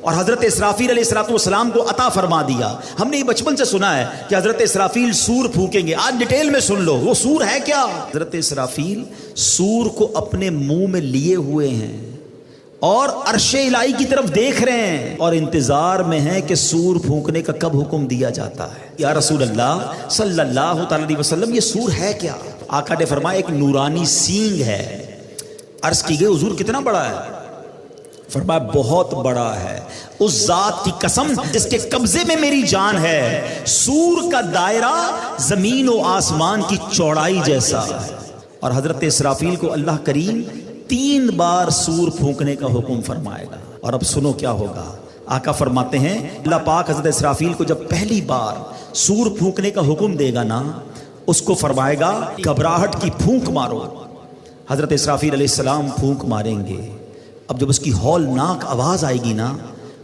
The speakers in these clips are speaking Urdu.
اور حضرت اسرافیل علیہ السلام کو عطا فرما دیا. ہم نے یہ بچپن سے سنا ہے کہ حضرت اسرافیل سور پھونکیں گے. آج ڈیٹیل میں سن لو وہ سور ہے کیا. حضرت اسرافیل سور کو اپنے منہ میں لیے ہوئے ہیں اور عرش الہی کی طرف دیکھ رہے ہیں اور انتظار میں ہیں کہ سور پھونکنے کا کب حکم دیا جاتا ہے. یا رسول اللہ صلی اللہ تعالی علیہ وسلم یہ سور ہے کیا؟ آقا نے فرمایا ایک نورانی سینگ ہے. عرض کی گئی حضور کتنا بڑا ہے؟ فرمایا بہت بڑا ہے. اس ذات کی قسم جس کے قبضے میں میری جان ہے، سور کا دائرہ زمین و آسمان کی چوڑائی جیسا ہے. اور حضرت اسرافیل کو اللہ کریم 3 بار سور پھونکنے کا حکم فرمائے گا. اور اب سنو کیا ہوگا. آقا فرماتے ہیں اللہ پاک حضرت اسرافیل کو جب پہلی بار سور پھونکنے کا حکم دے گا نا، اس کو فرمائے گا گھبراہٹ کی پھونک مارو. حضرت اسرافیل علیہ السلام پھونک ماریں گے. اب جب اس کی ہولناک آواز آئے گی نا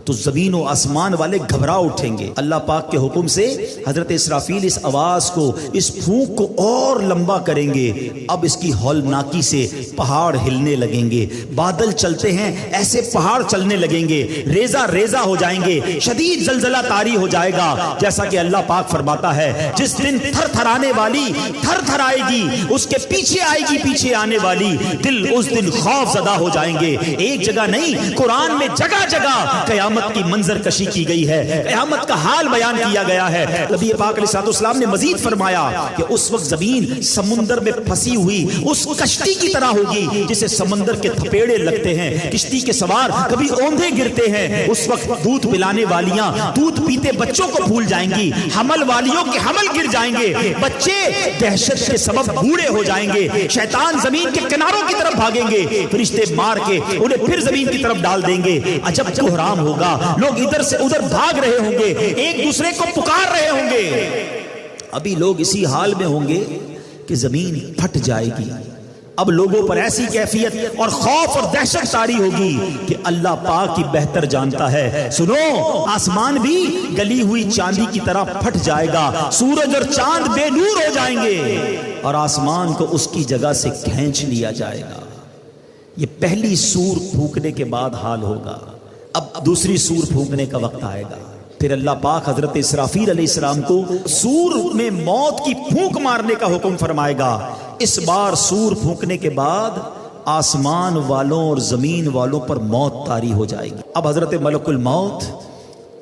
تو زمین و آسمان والے گھبرا اٹھیں گے. اللہ پاک کے حکم سے حضرت اسرافیل اس آواز کو، اس پھونک کو اور لمبا کریں گے. اب اس کی ہولناکی سے پہاڑ ہلنے لگیں گے. بادل چلتے ہیں ایسے پہاڑ چلنے لگیں گے، ریزہ ریزہ ہو جائیں گے، شدید زلزلہ طاری ہو جائے گا. جیسا کہ اللہ پاک فرماتا ہے جس دن تھر تھرانے والی تھر تھر آئے گی، اس کے پیچھے آئے گی پیچھے آنے والی، دل اس دن خوف زدہ ہو جائیں گے. ایک جگہ نہیں، قرآن میں جگہ جگہ قیامت کی منظر کشی کی گئی ہے، قیامت کا حال بیان کیا گیا ہے. نبی پاک علیہ السلام نے مزید فرمایا کہ اس وقت زمین سمندر میں پھنسی ہوئی اس کشتی کی طرح ہوگی جسے سمندر کے تھپیڑے لگتے ہیں. کشتی کے سوار کبھی اوندھے گرتے ہیں. اس وقت دودھ پلانے والیاں دودھ پیتے بچوں کو بھول جائیں گی، حمل والیوں کے حمل گر جائیں گے، بچے دہشت کے سبب بوڑھے ہو جائیں گے. شیطان زمین کے کناروں کی طرف بھاگیں گے، فرشتے مار کے انہیں پھر زمین کی طرف ڈال دیں گے. عجب کوہرام ہوگا، لوگ ادھر سے ادھر بھاگ رہے ہوں گے، ایک دوسرے کو پکار رہے ہوں گے. ابھی لوگ اسی حال میں ہوں گے کہ زمین پھٹ جائے گی. اب لوگوں پر ایسی کیفیت اور خوف اور دہشت طاری ہوگی کہ اللہ پاک کی بہتر جانتا ہے. سنو، آسمان بھی گلی ہوئی چاندی کی طرح پھٹ جائے گا، سورج اور چاند بے نور ہو جائیں گے اور آسمان کو اس کی جگہ سے کھینچ لیا جائے گا. یہ پہلی سور پھونکنے کے بعد حال ہوگا. اب دوسری سور پھونکنے کا وقت آئے گا. پھر اللہ پاک حضرت اسرافیل علیہ السلام کو سور میں موت کی پھونک مارنے کا حکم فرمائے گا. اس بار سور پھونکنے کے بعد آسمان والوں اور زمین والوں پر موت طاری ہو جائے گی. اب حضرت ملک الموت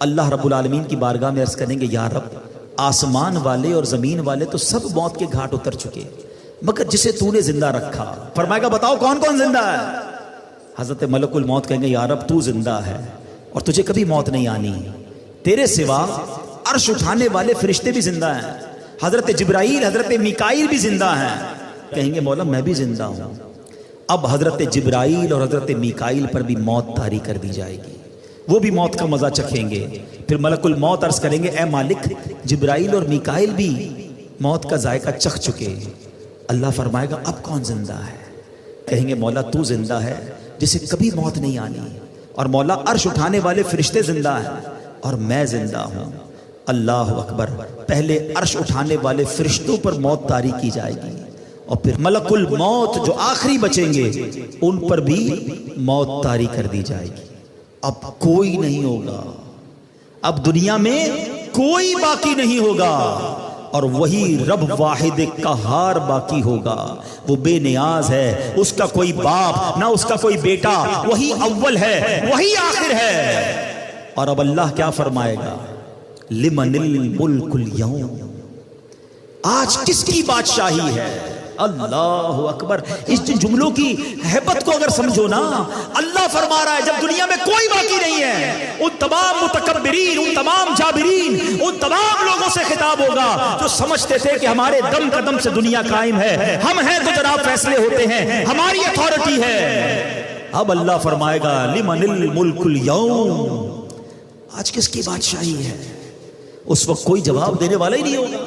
اللہ رب العالمین کی بارگاہ میں عرض کریں گے یا رب، آسمان والے اور زمین والے تو سب موت کے گھاٹ اتر چکے، مگر جسے تو نے زندہ رکھا. فرمائے گا بتاؤ کون کون زندہ ہے. حضرت ملک الموت کہیں گے یا رب تو زندہ ہے اور تجھے کبھی موت نہیں آنی، تیرے سوا عرش اٹھانے والے فرشتے بھی زندہ ہیں، حضرت جبرائیل حضرت میکائیل بھی زندہ ہیں. کہیں گے مولا میں بھی زندہ ہوں. اب حضرت جبرائیل اور حضرت میکائیل پر بھی موت طاری کر دی جائے گی، وہ بھی موت کا مزہ چکھیں گے. پھر ملک الموت عرض کریں گے اے مالک، جبرائیل اور میکائیل بھی موت کا ذائقہ چکھ چکے. اللہ فرمائے گا اب کون زندہ ہے. کہیں گے مولا تو زندہ ہے جسے کبھی موت نہیں آنی، اور مولا عرش اٹھانے والے فرشتے زندہ ہیں اور میں زندہ ہوں. اللہ اکبر. پہلے عرش اٹھانے والے فرشتوں پر موت طاری کی جائے گی اور پھر ملک الموت جو آخری بچیں گے ان پر بھی موت طاری کر دی جائے گی. اب کوئی نہیں ہوگا، اب دنیا میں کوئی باقی نہیں ہوگا اور وہی رب واحد قہار باقی ہوگا. وہ بے نیاز ہے، اس کا کوئی باپ نہ اس کا کوئی بیٹا، وہی اول ہے وہی آخر ہے. اور اب اللہ کیا فرمائے گا، لمن الملک اليوم، آج کس کی بادشاہی ہے. اللہ اکبر. اس جملوں کی ہیبت کو اگر سمجھو نا، اللہ فرما رہا ہے جب دنیا میں کوئی باقی نہیں ہے، ان تمام متکبرین، ان تمام جابرین، ان تمام لوگوں سے خطاب ہوگا جو سمجھتے تھے کہ ہمارے دم قدم سے دنیا قائم ہے، ہم ہیں تو جناب فیصلے ہوتے ہیں، ہماری اتھارٹی ہے. اب اللہ فرمائے گا لمن الملک اليوم، آج کس کی بادشاہی ہے. اس وقت کوئی جواب دینے والا ہی نہیں ہوگا.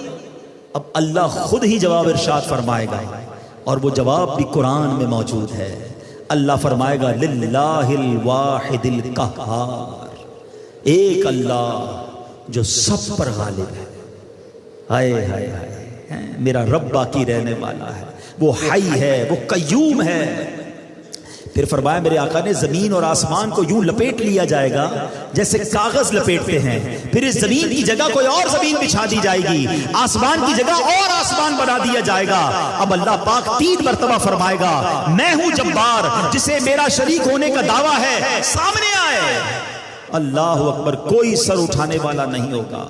اب اللہ خود ہی جواب ارشاد فرمائے گا اور وہ جواب بھی قرآن میں موجود ہے. اللہ فرمائے گا للہ الواحد القہار، ایک اللہ جو سب پر غالب ہے. ہائے ہائے ہائے، میرا رب باقی رہنے والا ہے، وہ حی ہے، وہ قیوم ہے. پھر فرمایا میرے آقا نے زمین اور آسمان کو یوں لپیٹ لیا جائے گا جیسے کاغذ لپیٹتے ہیں، پھر اس زمین کی جگہ کوئی اور زمین بچھا دی جائے گی، آسمان کی جگہ اور آسمان بنا دیا جائے گا۔ اب اللہ پاک 3 مرتبہ فرمائے گا میں ہوں جبار، جسے میرا شریک ہونے کا دعویٰ ہے سامنے آئے۔ اللہ اکبر، کوئی سر اٹھانے والا نہیں ہوگا۔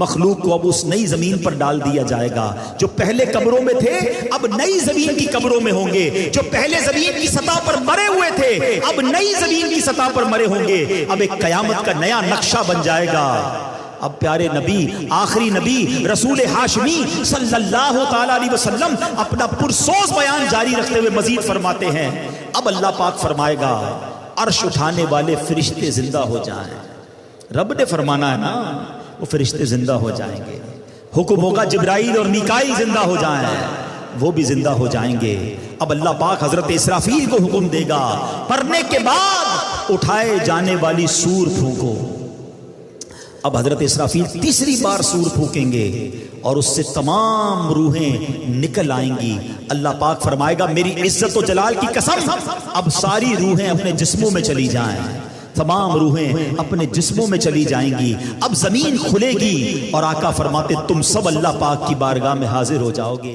مخلوق کو اب اس نئی زمین پر ڈال دیا جائے گا، جو پہلے قبروں میں تھے اب نئی زمین کی قبروں میں ہوں گے، جو پہلے زمین کی سطح پر مرے ہوئے تھے اب نئی زمین کی سطح پر مرے ہوں گے۔ اب ایک قیامت کا نیا نقشہ بن جائے گا۔ اب پیارے نبی، آخری نبی رسول ہاشمی صلی اللہ تعالی علیہ وسلم اپنا پرسوز بیان جاری رکھتے ہوئے مزید فرماتے ہیں، اب اللہ پاک فرمائے گا عرش اٹھانے والے فرشتے زندہ ہو جائیں۔ رب نے فرمانا ہے نا، وہ فرشتے زندہ ہو جائیں گے، حکم ہوگا جبرائیل اور میکائیل زندہ ہو جائیں، وہ بھی زندہ ہو جائیں گے۔ اب اللہ پاک حضرت اسرافیل کو حکم دے گا پڑھنے کے بعد اٹھائے جانے والی سور پھونکو۔ اب حضرت اسرافیل تیسری بار سور پھونکیں گے اور اس سے تمام روحیں نکل آئیں گی۔ اللہ پاک فرمائے گا میری عزت و جلال کی قسم، اب ساری روحیں اپنے جسموں میں چلی جائیں، تمام روحیں اپنے جسموں میں چلی جائیں گی۔ اب زمین کھلے گی اور آقا فرماتے تم سب اللہ پاک کی بارگاہ میں حاضر ہو جاؤ گے۔